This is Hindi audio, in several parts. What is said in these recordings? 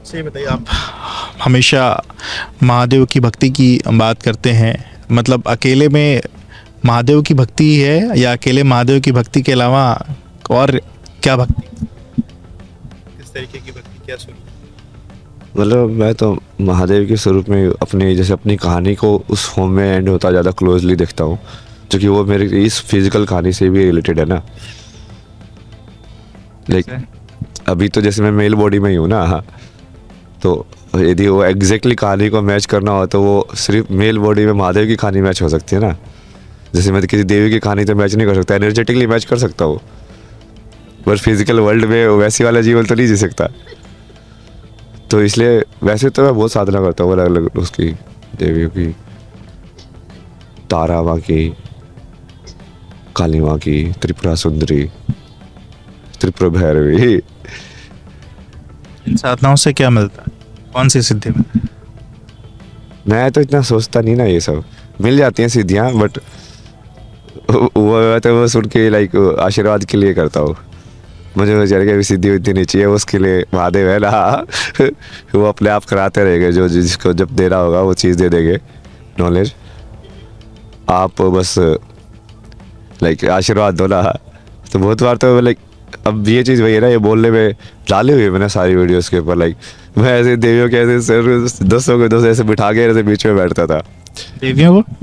सही बताइए आप। हमेशा महादेव की भक्ति की बात करते हैं, मतलब अकेले में महादेव की भक्ति ही है या अकेले महादेव की भक्ति के अलावा और क्या भक्ति, किस तरीके की भक्ति, क्या स्वरूप? मतलब मैं तो महादेव के स्वरूप में अपनी जैसे अपनी कहानी को उस फॉर्म में एंड होता ज़्यादा क्लोजली देखता हूँ, क्योंकि वो मेरी इस फिजिकल कहानी से भी रिलेटेड है ना। लाइक अभी तो जैसे मैं मेल बॉडी में ही हूँ ना, हाँ, तो यदि वो एग्जैक्टली कहानी को मैच करना हो तो वो सिर्फ मेल बॉडी में महादेव की कहानी मैच हो सकती है ना। जैसे मैं किसी देवी की कहानी तो मैच नहीं कर सकता, एनर्जेटिकली मैच कर सकता हूँ, पर फिजिकल वर्ल्ड में वैसी वाला जीवन तो नहीं जी सकता। तो इसलिए वैसे तो मैं बहुत साधना करता हूँ अलग अलग उसकी, देवियों की, तारा माँ की, काली माँ की, त्रिपुरा सुंदरी, त्रिपुरा भैरवी। इन साधनाओं से क्या मिलता है, कौन सी सिद्धि मिलती है? मैं तो इतना सोचता नहीं ना, ये सब मिल जाती हैं सिद्धियाँ, बट वो सुन के लाइक आशीर्वाद के लिए करता हूँ। मुझे बेचारे की भी सिद्धि उद्धी नहीं चाहिए, उसके लिए महादेव है ना। वो अपने आप कराते रहेंगे, जो जिसको जब देना होगा वो चीज़ दे देंगे, नॉलेज। आप बस लाइक आशीर्वाद दो ना। तो बहुत बार तो लाइक अब ये चीज़ वही है ना, ये बोलने में डाली हुई है मैंने सारी वीडियोस के ऊपर। लाइक मैं ऐसे देवियों के ऐसे सर 200 के 200 ऐसे बिठा के ऐसे बीच में बैठता था। देवियों को?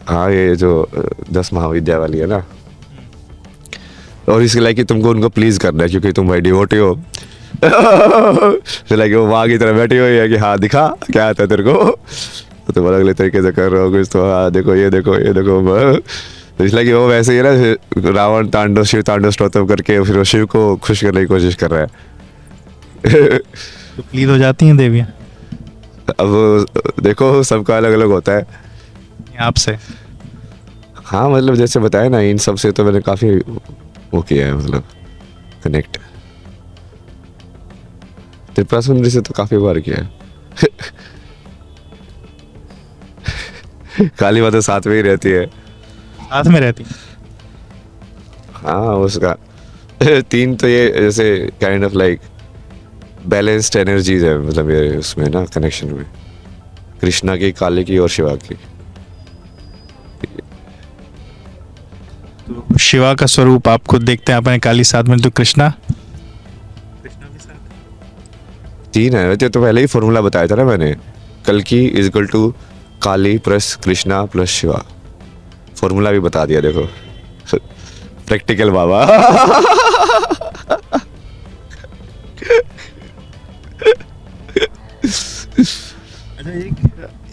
हाँ, ये जो 10 महाविद्या वाली है ना, और इसके लाइक कि तुमको उनको प्लीज करना है क्योंकि तुम भाई डिवोटी हो। तो लाइक वो माँ की तरह बैठी हुई है कि हाँ दिखा क्या आता है तेरे को, तो तुम अलग अलग तरीके से कर रहे हो कुछ, तो हाँ देखो ये देखो ये देखो। तो इसलिए कि वो वैसे ही ना रावण तांडव शिव तांडव स्तोत्र करके फिर वो शिव को खुश करने की कोशिश कर रहा है। तो प्लीज हो जाती हैं देवियाँ अब देखो सबका अलग अलग होता है। आपसे? हाँ मतलब जैसे बताया ना, इन सब से तो मैंने काफ़ी वो किया है, मतलब कनेक्ट। त्रिपुरा सुंदरी से तो काफ़ी बार किया है। काली माता साथ में ही रहती है। साथ में रहती? हाँ उसका 3 तो ये जैसे kind of like balanced energies है, मतलब ये उसमें ना कनेक्शन में, कृष्णा की, काली की और शिवा की। तो शिवा का स्वरूप आप खुद देखते हैं अपने काली साथ में, तो कृष्णा भी साथ? 3 है, वैसे तो पहले ही फॉर्मूला बताया था ना मैंने, कल की is equal to Kali plus Krishna plus Shiva. Formula भी बता दिया देखो। प्रैक्टिकल बाबा। अच्छा,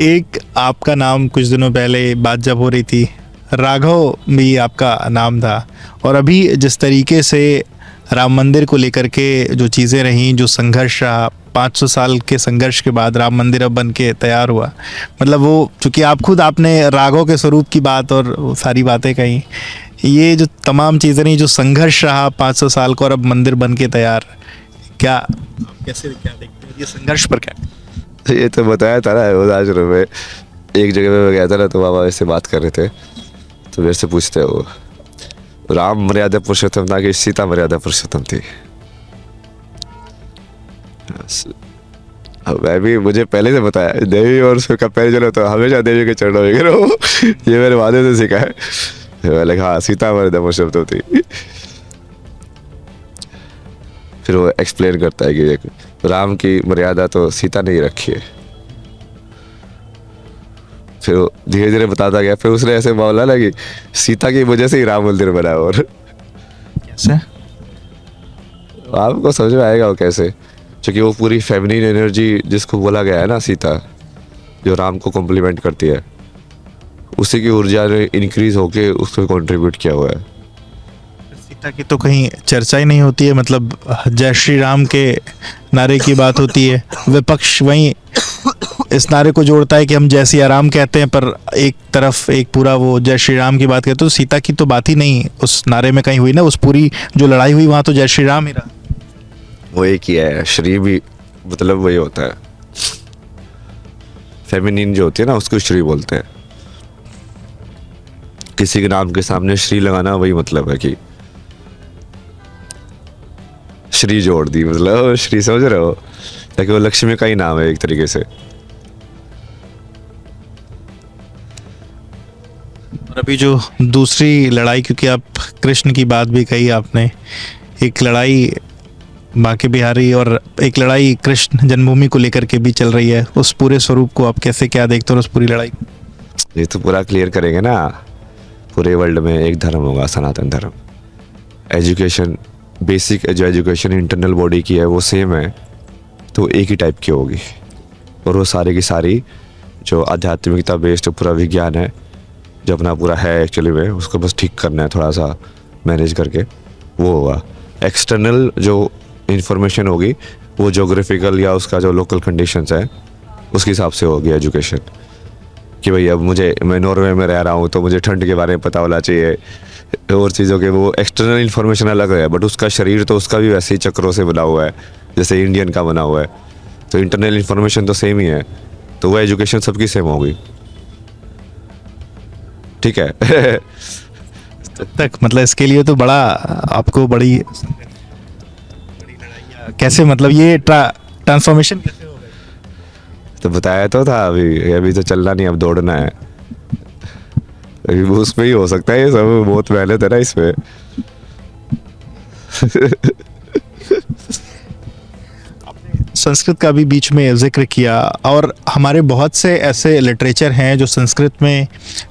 एक आपका नाम कुछ दिनों पहले बात जब हो रही थी, राघव भी आपका नाम था, और अभी जिस तरीके से राम मंदिर को लेकर के जो चीज़ें रहीं, जो संघर्ष रहा, 500 साल के संघर्ष के बाद राम मंदिर अब बन के तैयार हुआ, मतलब वो चूँकि आप खुद आपने राघव के स्वरूप की बात और वो सारी बातें कही, ये जो तमाम चीज़ें रहीं, जो संघर्ष रहा 500 साल को और अब मंदिर बन के तैयार, क्या कैसे क्या देखते हैं ये संघर्ष पर? क्या ये तो बताया था ना, वो आश्रम में एक जगह पे मैं गया था ना, तो बाबा ऐसे बात कर रहे थे, तो मेरे से पूछते हैं वो, राम मर्यादा पुरुषोत्तम था कि सीता मर्यादा पुरुषोत्तम थी? अब मैं भी, मुझे पहले से बताया देवी और उसका पहले चलो तो हमेशा देवी के चरणों में गिरो। ये मेरे वादे से सीखा है। मैं हाँ, सीता मर्यादा पुरुषोत्तम थी। फिर वो एक्सप्लेन करता है कि राम की मर्यादा तो सीता ने ही रखी है। फिर वो धीरे धीरे बताता गया, फिर उसने ऐसे बोला ना कि सीता की वजह से ही राम मंदिर बना। और कैसे? आपको समझ में आएगा वो कैसे, क्योंकि वो पूरी फेमिनिन एनर्जी जिसको बोला गया है ना, सीता जो राम को कॉम्प्लीमेंट करती है, उसी की ऊर्जा ने इंक्रीज होके उसको कंट्रीब्यूट किया हुआ है। सीता की तो कहीं चर्चा ही नहीं होती है, मतलब जय श्री राम के नारे की बात होती है, विपक्ष वहीं इस नारे को जोड़ता है कि हम जय सिया राम कहते हैं, पर एक तरफ एक पूरा वो जय श्री राम की बात कहते, तो सीता की तो बात ही नहीं उस नारे में कहीं हुई ना। उस पूरी जो लड़ाई हुई वहाँ तो जय श्री राम ही रहा। वो एक ही है, श्री भी मतलब वही होता है, फेमिनिन जो होती है ना उसको श्री बोलते हैं। किसी के नाम के सामने श्री लगाना वही मतलब है कि श्री जोड़ दी, मतलब श्री, समझ रहे हो? ताकि वो लक्ष्मी का ही नाम है एक तरीके से। और अभी जो दूसरी लड़ाई, क्योंकि आप कृष्ण की बात भी कही आपने, एक लड़ाई बांके बिहारी और एक लड़ाई कृष्ण जन्मभूमि को लेकर के भी चल रही है, उस पूरे स्वरूप को आप कैसे क्या देखते हो, उस पूरी लड़ाई को? ये तो पूरा क्लियर करेंगे ना, पूरे वर्ल्ड में एक धर्म होगा, सनातन धर्म। एजुकेशन, बेसिक जो एजुकेशन इंटरनल बॉडी की है वो सेम है, तो एक ही टाइप की होगी। और वो सारी की सारी जो आध्यात्मिकता बेस्ड पूरा विज्ञान है, जो अपना पूरा है एक्चुअली में, उसको बस ठीक करना है थोड़ा सा मैनेज करके, वो होगा। एक्सटर्नल जो इंफॉर्मेशन होगी वो जोग्राफिकल या उसका जो लोकल कंडीशंस है उसके हिसाब से होगी एजुकेशन। कि भाई अब मैं नॉर्वे में रह रहा हूँ तो मुझे ठंड के बारे में पता होना चाहिए, और चीज़ों के वो एक्सटर्नल इन्फॉर्मेशन अलग है, बट उसका शरीर तो उसका भी वैसे ही चक्रों से बना हुआ है जैसे इंडियन का बना हुआ है, तो इंटरनल इन्फॉर्मेशन तो सेम ही है, तो वो एजुकेशन सबकी सेम होगी। ठीक है। तक मतलब इसके लिए तो बड़ा आपको बड़ी लड़ाइयाँ कैसे, मतलब ये ट्रांसफॉर्मेशन कैसे होगा? तो बताया तो था, अभी तो चलना नहीं, अब दौड़ना है। अभी वो उसमें ही हो सकता है, ये सब बहुत मेहनत है ना इसमें। संस्कृत का भी बीच में जिक्र किया, और हमारे बहुत से ऐसे लिटरेचर हैं जो संस्कृत में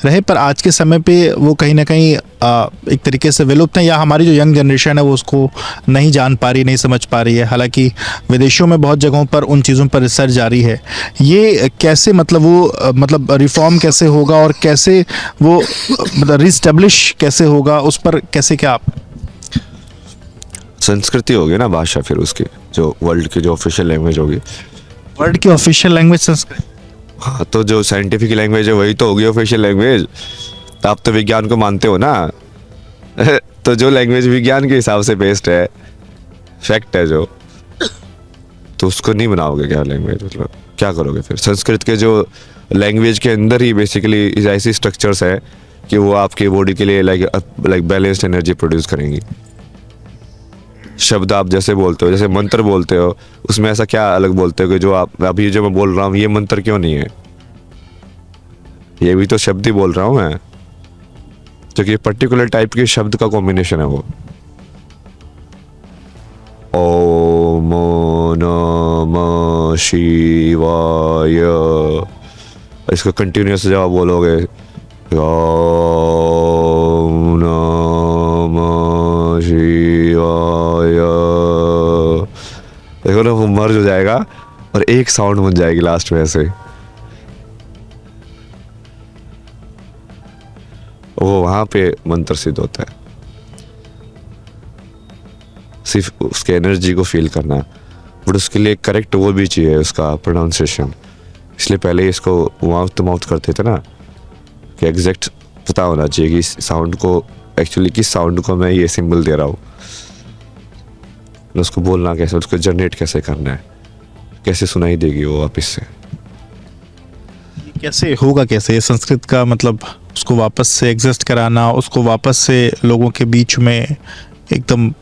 रहे, पर आज के समय पे वो कहीं ना कहीं एक तरीके से विलुप्त हैं, या हमारी जो यंग जनरेशन है वो उसको नहीं जान पा रही, नहीं समझ पा रही है। हालांकि विदेशों में बहुत जगहों पर उन चीज़ों पर रिसर्च जारी है। ये कैसे, मतलब वो मतलब रिफॉर्म कैसे होगा, और कैसे वो मतलब रिस्टेब्लिश कैसे होगा, उस पर कैसे क्या आप? संस्कृति होगी ना भाषा, फिर उसकी जो वर्ल्ड की जो ऑफिशियल लैंग्वेज होगी। वर्ल्ड की ऑफिशियल लैंग्वेज संस्कृत? हाँ, तो जो साइंटिफिक लैंग्वेज है वही तो होगी ऑफिशियल लैंग्वेज। तो आप तो विज्ञान को मानते हो ना। तो जो लैंग्वेज विज्ञान के हिसाब से बेस्ड है, फैक्ट है जो, तो उसको नहीं बनाओगे क्या लैंग्वेज? मतलब क्या करोगे फिर? संस्कृत के जो लैंग्वेज के अंदर ही बेसिकली ऐसी स्ट्रक्चर्स है कि वो आपकी बॉडी के लिए लाइक बैलेंस्ड एनर्जी प्रोड्यूस करेंगी। शब्द आप जैसे बोलते हो, जैसे मंत्र बोलते हो, उसमें ऐसा क्या अलग बोलते हो कि जो आप अभी जो मैं बोल रहा हूँ ये मंत्र क्यों नहीं है? ये भी तो शब्द ही बोल रहा हूँ मैं, क्योंकि पर्टिकुलर टाइप के शब्द का कॉम्बिनेशन है वो। ओम नमः शिवाय, इसको कंटिन्यूस जब आप बोलोगे, ओम नमः शिवाय, देखो ना वो मर्ज हो जाएगा और एक साउंड बन जाएगी लास्ट में ऐसे। वो वहां पे मंत्र सिद्ध होता है। सिर्फ उसके एनर्जी को फील करना, बट उसके लिए करेक्ट वो भी चाहिए, उसका प्रोनाउंसिएशन। इसलिए पहले इसको माउथ टू माउथ करते थे ना, कि एग्जैक्ट पता होना चाहिए कि इस साउंड को एक्चुअली किस साउंड को मैं ये सिंबल दे रहा हूँ, उसको बोलना कैसे, उसको जनरेट कैसे करना है, कैसे सुनाई देगी वो वापस से। कैसे होगा, कैसे संस्कृत का मतलब उसको वापस से एग्जिस्ट कराना, उसको वापस से लोगों के बीच में एकदम।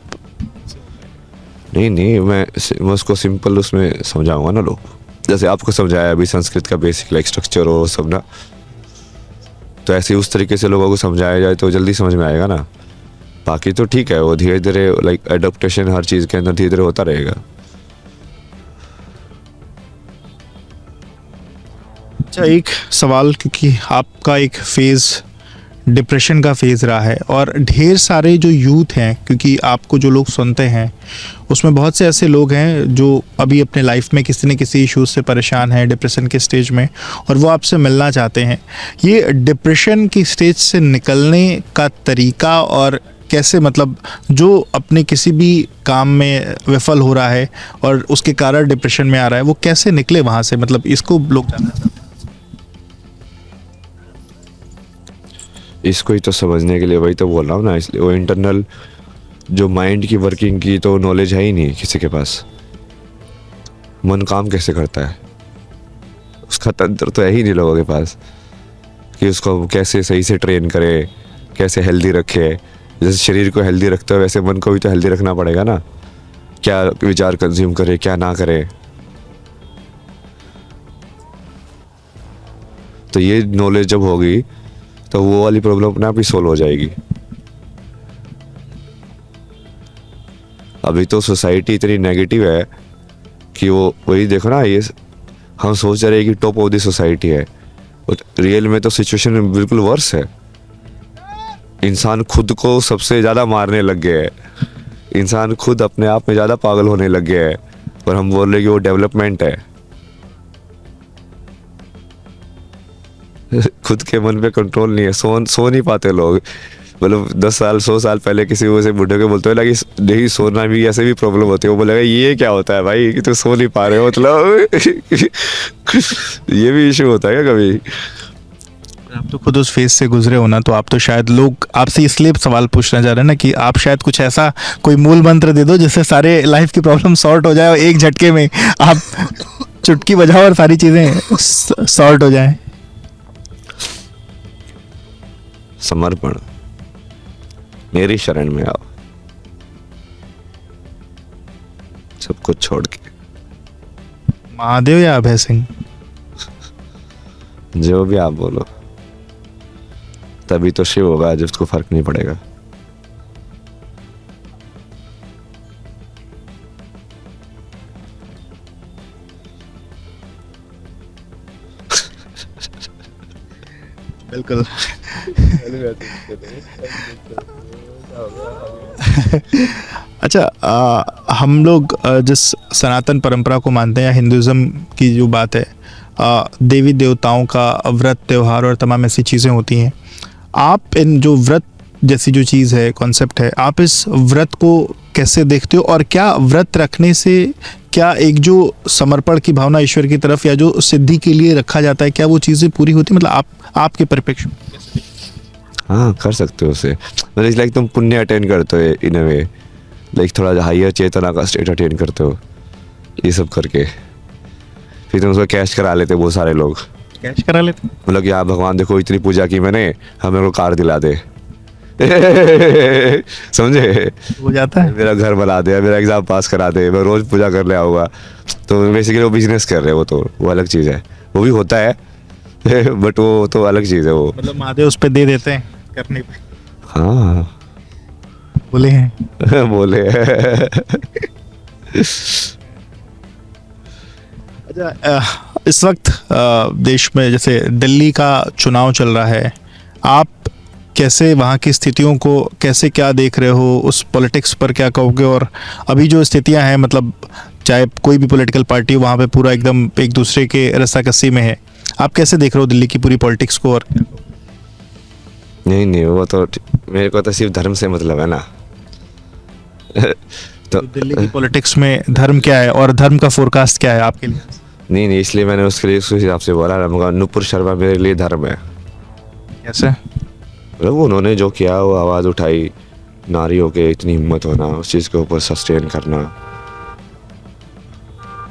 नहीं, मैं उसको सिंपल उसमें समझाऊंगा ना लोग, जैसे आपको समझाया अभी संस्कृत का बेसिक लाइक स्ट्रक्चर हो सब ना, तो ऐसे उस तरीके से लोगों को समझाया जाए तो जल्दी समझ में आएगा ना। बाकी तो ठीक है, वो धीरे धीरे लाइक एडप्टेशन हर चीज़ के अंदर धीरे धीरे होता रहेगा। अच्छा, एक सवाल, क्योंकि आपका एक फेज़ डिप्रेशन का फेज़ रहा है, और ढेर सारे जो यूथ हैं, क्योंकि आपको जो लोग सुनते हैं उसमें बहुत से ऐसे लोग हैं जो अभी अपने लाइफ में किसी न किसी इश्यूज से परेशान हैं, डिप्रेशन के स्टेज में, और वो आपसे मिलना चाहते हैं। ये डिप्रेशन की स्टेज से निकलने का तरीका, और कैसे, मतलब जो अपने किसी भी काम में विफल हो रहा है और उसके कारण डिप्रेशन में आ रहा है, वो कैसे निकले वहाँ से, मतलब इसको लोग जानना चाहते हैं। इसको ही तो समझने के लिए वही तो बोल रहा हूँ ना, इसलिए वो इंटरनल जो माइंड की वर्किंग की तो नॉलेज है ही नहीं किसी के पास। मन काम कैसे करता है उसका तंत्र तो है ही नहीं लोगों के पास, कि उसको कैसे सही से ट्रेन करे, कैसे हेल्दी रखे। जैसे शरीर को हेल्दी रखते हो वैसे मन को भी तो हेल्दी रखना पड़ेगा ना, क्या विचार कंज्यूम करे क्या ना करे। तो ये नॉलेज जब होगी तो वो वाली प्रॉब्लम अपने आप ही सोल्व हो जाएगी। अभी तो सोसाइटी इतनी नेगेटिव है कि वो वही देखो ना, ये हम सोच रहे हैं कि टॉप ऑफ द सोसाइटी है, बट रियल में तो सिचुएशन बिल्कुल वर्स है। इंसान खुद को सबसे ज़्यादा मारने लग गया है, इंसान खुद अपने आप में ज़्यादा पागल होने लग गया है, और हम बोल रहे हैं कि वो डेवलपमेंट है। खुद के मन पे कंट्रोल नहीं है, सो नहीं पाते लोग। मतलब 10 साल 100 साल पहले किसी को से बुढ़े को बोलते हो ना कि नहीं सोना भी ऐसे भी प्रॉब्लम होती है, वो बोलेगा ये क्या होता है भाई कि तू सो नहीं पा रहे हो, मतलब ये भी इशू होता है क्या कभी? आप तो खुद उस फेज से गुजरे हो ना, तो आप तो शायद, लोग आपसे इसलिए सवाल पूछना चाह रहे हैं ना कि आप शायद कुछ ऐसा कोई मूल मंत्र दे दो जिससे सारे लाइफ की प्रॉब्लम सॉर्ट हो जाए और एक झटके में आप चुटकी बजाओ और सारी चीज़ें सॉर्ट हो जाएं। समर्पण, मेरी शरण में आओ, सब कुछ छोड़ के। महादेव या अभय सिंह? जो भी आप बोलो, तभी तो शिव होगा जिसको फर्क नहीं पड़ेगा। बिल्कुल। अच्छा, हम लोग जिस सनातन परंपरा को मानते हैं या हिंदुज़म की जो बात है, देवी देवताओं का व्रत, त्योहार और तमाम ऐसी चीज़ें होती हैं। आप इन जो व्रत जैसी जो चीज़ है, कॉन्सेप्ट है, आप इस व्रत को कैसे देखते हो, और क्या व्रत रखने से क्या एक जो समर्पण की भावना ईश्वर की तरफ या जो सिद्धि के लिए रखा जाता है, क्या वो चीज़ें पूरी होती, मतलब आपके परिप्रेक्ष्य में? हाँ, कर सकते हो उसे। मतलब इस लाइक तुम पुण्य अटेंड करते हो इन अ वे, लाइक थोड़ा हाइयर चेतना का स्टेट अटेंड करते हो, ये सब करके फिर तुम उसको कैश करा लेते बहुत सारे लोग। कैश करा लेते? मतलब कि हाँ भगवान देखो इतनी पूजा की मैंने, हमें को कार दिला दे। समझे? हो जाता है। मेरा घर बना दे, मेरा एग्जाम पास करा दे, मैं रोज पूजा करने आऊँगा। तो बेसिकली वो बिजनेस कर रहे हैं, वो अलग चीज़ है, वो भी होता है बट वो तो अलग चीज़ है वो। मतलब महादेव उस पर दे देते हैं करने पे? हाँ बोले हैं। बोले अच्छा, इस वक्त देश में जैसे दिल्ली का चुनाव चल रहा है, आप कैसे वहाँ की स्थितियों को कैसे क्या देख रहे हो, उस पॉलिटिक्स पर क्या कहोगे? और अभी जो स्थितियाँ हैं, मतलब चाहे कोई भी पॉलिटिकल पार्टी वहाँ पे पूरा एकदम एक दूसरे के रस्साकसी में है, आप कैसे देख रहे हो दिल्ली की पूरी पॉलिटिक्स को? और नहीं, वो तो मेरे को तो सिर्फ धर्म से मतलब है ना। तो दिल्ली की पॉलिटिक्स में धर्म क्या है और धर्म का फोरकास्ट क्या है आपके लिए? नहीं, इसलिए मैंने उसके लिए उस हिसाब से बोला ना, मगर नुपुर शर्मा मेरे लिए धर्म है। कैसे? मतलब उन्होंने जो किया, वो आवाज़ उठाई, नारियों के इतनी हिम्मत होना, उस चीज़ के ऊपर सस्टेन करना।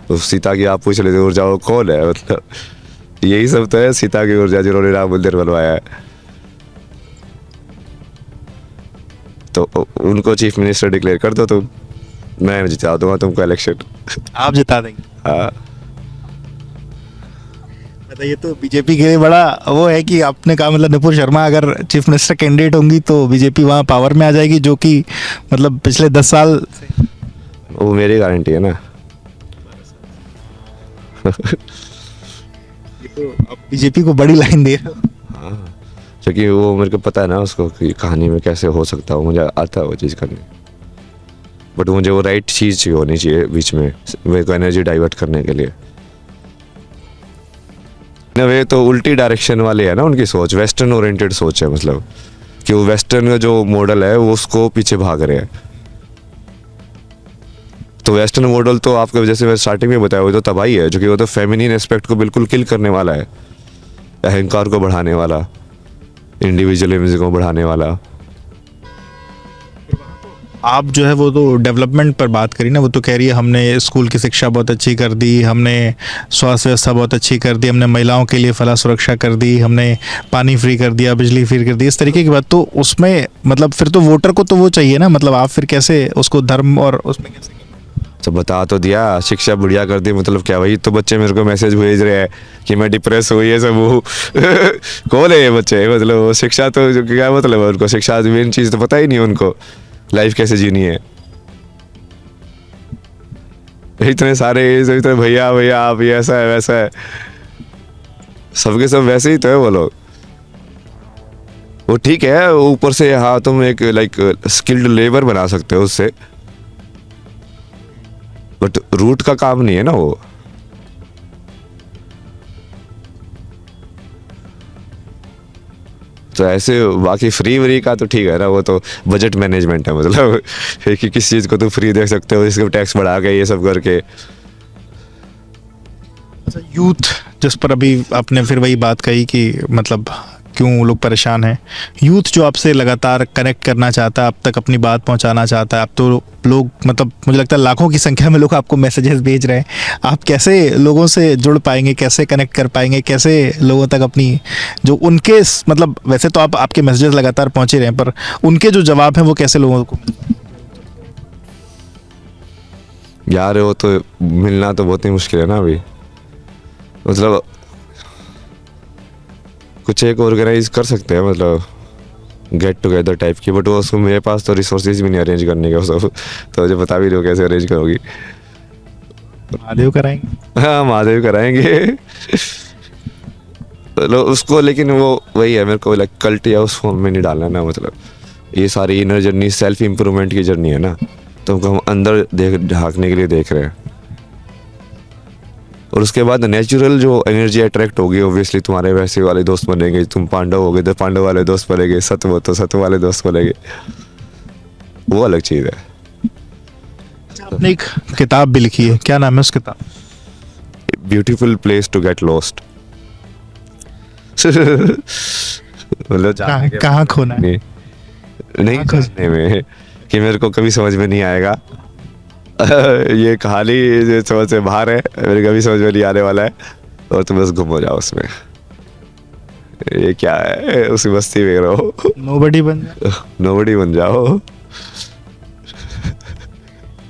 तो सीता की आप पूछ लेते ऊर्जा वो कौन है, मतलब यही सब तो है सीता की ऊर्जा, जिन्होंने राम मंदिर बनवाया है। तो उनको चीफ मिनिस्टर डिक्लेयर कर दो तुम, मैं जिता दूंगा तुमको इलेक्शन। आप जिता देंगे? हाँ। मतलब ये तो बीजेपी के लिए बड़ा वो है कि आपने कहा, मतलब नुपुर शर्मा अगर चीफ मिनिस्टर कैंडिडेट होंगी तो बीजेपी वहाँ पावर में आ जाएगी, जो कि मतलब पिछले 10 साल से। वो मेरी गारंटी है ना। ये तो आप बीजेपी को बड़ी लाइन दे रहे हो। हाँ, क्योंकि वो मेरे को पता है ना उसको कि कहानी में कैसे हो सकता है, मुझे आता है वो चीज़ करने, बट मुझे वो राइट चीज़ होनी चाहिए बीच में मेरे को एनर्जी डाइवर्ट करने के लिए। ना वे तो उल्टी डायरेक्शन वाले है ना, उनकी सोच वेस्टर्न ओरिएंटेड सोच है, मतलब कि वो वेस्टर्न का जो मॉडल है वो उसको पीछे भाग रहे हैं। तो वेस्टर्न मॉडल तो आपको जैसे मैं स्टार्टिंग में बताया, वो तो तबाही है, जो कि वो तो फेमिनिन एस्पेक्ट को बिल्कुल किल करने वाला है, अहंकार को बढ़ाने वाला, इंडिविजुअलिज्म को बढ़ाने वाला। आप जो है वो तो डेवलपमेंट पर बात करी ना, वो तो कह रही है हमने स्कूल की शिक्षा बहुत अच्छी कर दी, हमने स्वास्थ्य व्यवस्था बहुत अच्छी कर दी, हमने महिलाओं के लिए फला सुरक्षा कर दी, हमने पानी फ्री कर दिया, बिजली फ्री कर दी, इस तरीके की बात। तो उसमें मतलब फिर तो वोटर को तो वो चाहिए ना, मतलब आप फिर कैसे उसको धर्म और उसमें कैसे? तो बता तो दिया, शिक्षा बढ़िया कर दी, मतलब क्या वही तो बच्चे मेरे को मैसेज भेज रहे हैं कि मैं डिप्रेस हुई है सब वो कौन है ये बच्चे, मतलब वो शिक्षा तो क्या मतलब है उनको, शिक्षा मेन चीज़ तो पता ही नहीं है उनको लाइफ कैसे जीनी है। इतने सारे इतने भैया भैया आप ये ऐसा है वैसा है, सबके सब वैसे ही तो है वो लोग। वो ठीक है ऊपर से, हाँ तुम एक लाइक स्किल्ड लेबर बना सकते हो उससे, बट रूट का काम नहीं है ना वो। तो ऐसे बाकी फ्री व्री का तो ठीक है ना, वो तो बजट मैनेजमेंट है, मतलब कि किस चीज़ को तुम फ्री देख सकते हो, इसको टैक्स बढ़ा के ये सब करके। यूथ जिस पर अभी आपने फिर वही बात कही कि मतलब क्यों लोग परेशान हैं, यूथ जो आपसे लगातार कनेक्ट करना चाहता है, अब तक अपनी बात पहुंचाना चाहता है, अब तो लोग मतलब मुझे लगता है लाखों की संख्या में लोग आपको मैसेजेस भेज रहे हैं, आप कैसे लोगों से जुड़ पाएंगे, कैसे कनेक्ट कर पाएंगे, कैसे लोगों तक अपनी जो उनके मतलब वैसे तो आप आपके मैसेजेस लगातार पहुंचे रहे हैं पर उनके जो जवाब हैं वो कैसे लोगों को। यार वो तो मिलना तो बहुत ही मुश्किल है ना अभी, मतलब कुछ एक ऑर्गेनाइज कर सकते हैं, मतलब गेट टुगेदर टाइप की, बट वो उसको मेरे पास तो रिसोर्सेज भी नहीं अरेंज करने के वो सब, तो मुझे बता भी दो कैसे अरेंज करोगी। महादेव कराएंगे। हाँ महादेव कराएंगे लो उसको, लेकिन वो वही है मेरे को लाइक कल्ट या उस फॉर्म में नहीं डालना ना, मतलब ये सारी इनर जर्नी सेल्फ इम्प्रूवमेंट की जर्नी है ना, तो हम अंदर देख ढांकने के लिए देख रहे हैं, और उसके बाद नेचुरल जो एनर्जी अट्रैक्ट होगी ऑब्वियसली तुम्हारे वैसे वाले दोस्त बनेंगे, तुम पांडव हो गए तो पांडव वाले दोस्त बनेंगे, सत्व हो तो सत्व वाले दोस्त बनेंगे, वो अलग चीज़ है। आपने एक किताब भी लिखी है, क्या नाम है उस किताब? Beautiful place to get lost मतलब जानने के कहाँ खोना है? नहीं जानने में कि मेरे को कभी समझ में नहीं आएगा ये कहानी जो समझ से बाहर है, मेरे कभी समझ में नहीं आने वाला है, और तुम बस गुम हो जाओ उसमें, ये क्या है उसी मस्ती में रहो, नोबडी बन जाए। नोबडी बन जाओ।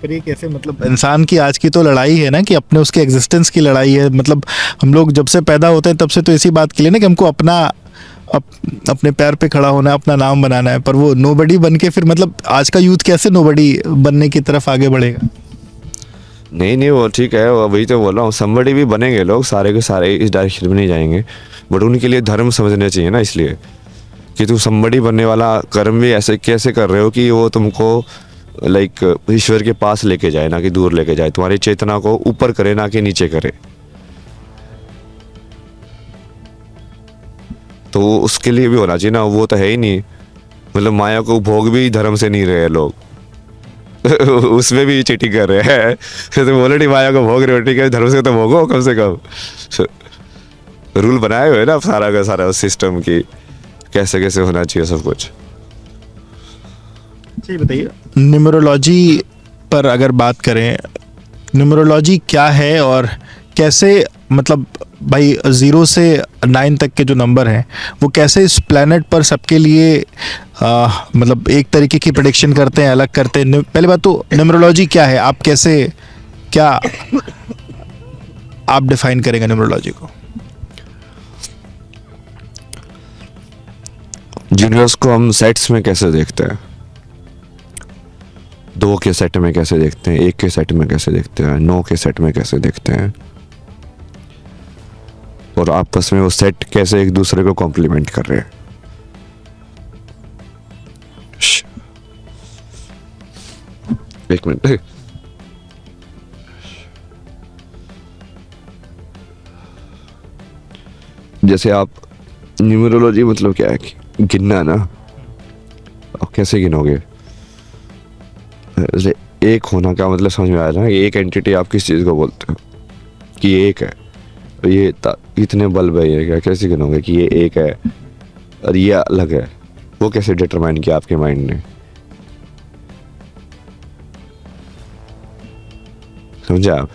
पर ये कैसे, मतलब इंसान की आज की तो लड़ाई है ना कि अपने उसके एग्जिस्टेंस की लड़ाई है, मतलब हम लोग जब से पैदा होते हैं तब से तो इसी बात के लिए ना कि हमको अपना अपने पैर पे खड़ा होना है, अपना नाम बनाना है, पर वो नोबडी बन के फिर मतलब आज का यूथ कैसे नोबडी बनने की तरफ आगे बढ़ेगा? नहीं वो ठीक है, वो वही तो बोल रहा हूँ, समबडी भी बनेंगे लोग, सारे के सारे इस डायरेक्शन में नहीं जाएंगे, बट उनके लिए धर्म समझने चाहिए ना, इसलिए कि तुम समबडी बनने वाला कर्म भी ऐसे कैसे कर रहे हो कि वो तुमको लाइक ईश्वर के पास लेके जाए, ना कि दूर लेके जाए, तुम्हारी चेतना को ऊपर करे ना कि नीचे करे। तो उसके लिए भी होना चाहिए ना, वो तो है ही नहीं, मतलब माया को भोग भी धर्म से नहीं रहे लोग उसमें भी चीटिंग कर रहे हैं तो ऑलरेडी माया को भोग रहे हो, ठीक है धर्म से तो भोगो कम से कम रूल बनाए हुए ना सारा का सारा उस सिस्टम की कैसे कैसे होना चाहिए सब कुछ। जी बताइए, न्यूमरोलॉजी पर अगर बात करें, न्यूमरोलॉजी क्या है और कैसे, मतलब भाई 0 से 9 तक के जो नंबर हैं वो कैसे इस प्लेनेट पर सबके लिए मतलब एक तरीके की प्रेडिक्शन करते हैं, अलग करते हैं। पहले बात तो न्यूमरोलॉजी क्या है, आप कैसे, क्या आप डिफाइन करेंगे न्यूमरोलॉजी को? यूनिवर्स को हम सेट्स में कैसे देखते हैं, 2 के सेट में कैसे देखते हैं, 1 के सेट में कैसे देखते हैं, 9 के सेट में कैसे देखते हैं, और आपस में वो सेट कैसे एक दूसरे को कॉम्प्लीमेंट कर रहे हैं। एक मिनट, जैसे आप न्यूमरोलॉजी मतलब क्या है कि गिनना ना, आप कैसे गिनोगे, जैसे एक होना का मतलब समझ में आ रहा है कि एक एंटिटी आप किस चीज़ को बोलते हो कि ये एक है, ये इतने बल्ब है, ये क्या कैसे गिनोगे कि ये एक है और ये अलग है, वो कैसे डिटरमाइन किया आपके माइंड ने, समझे आप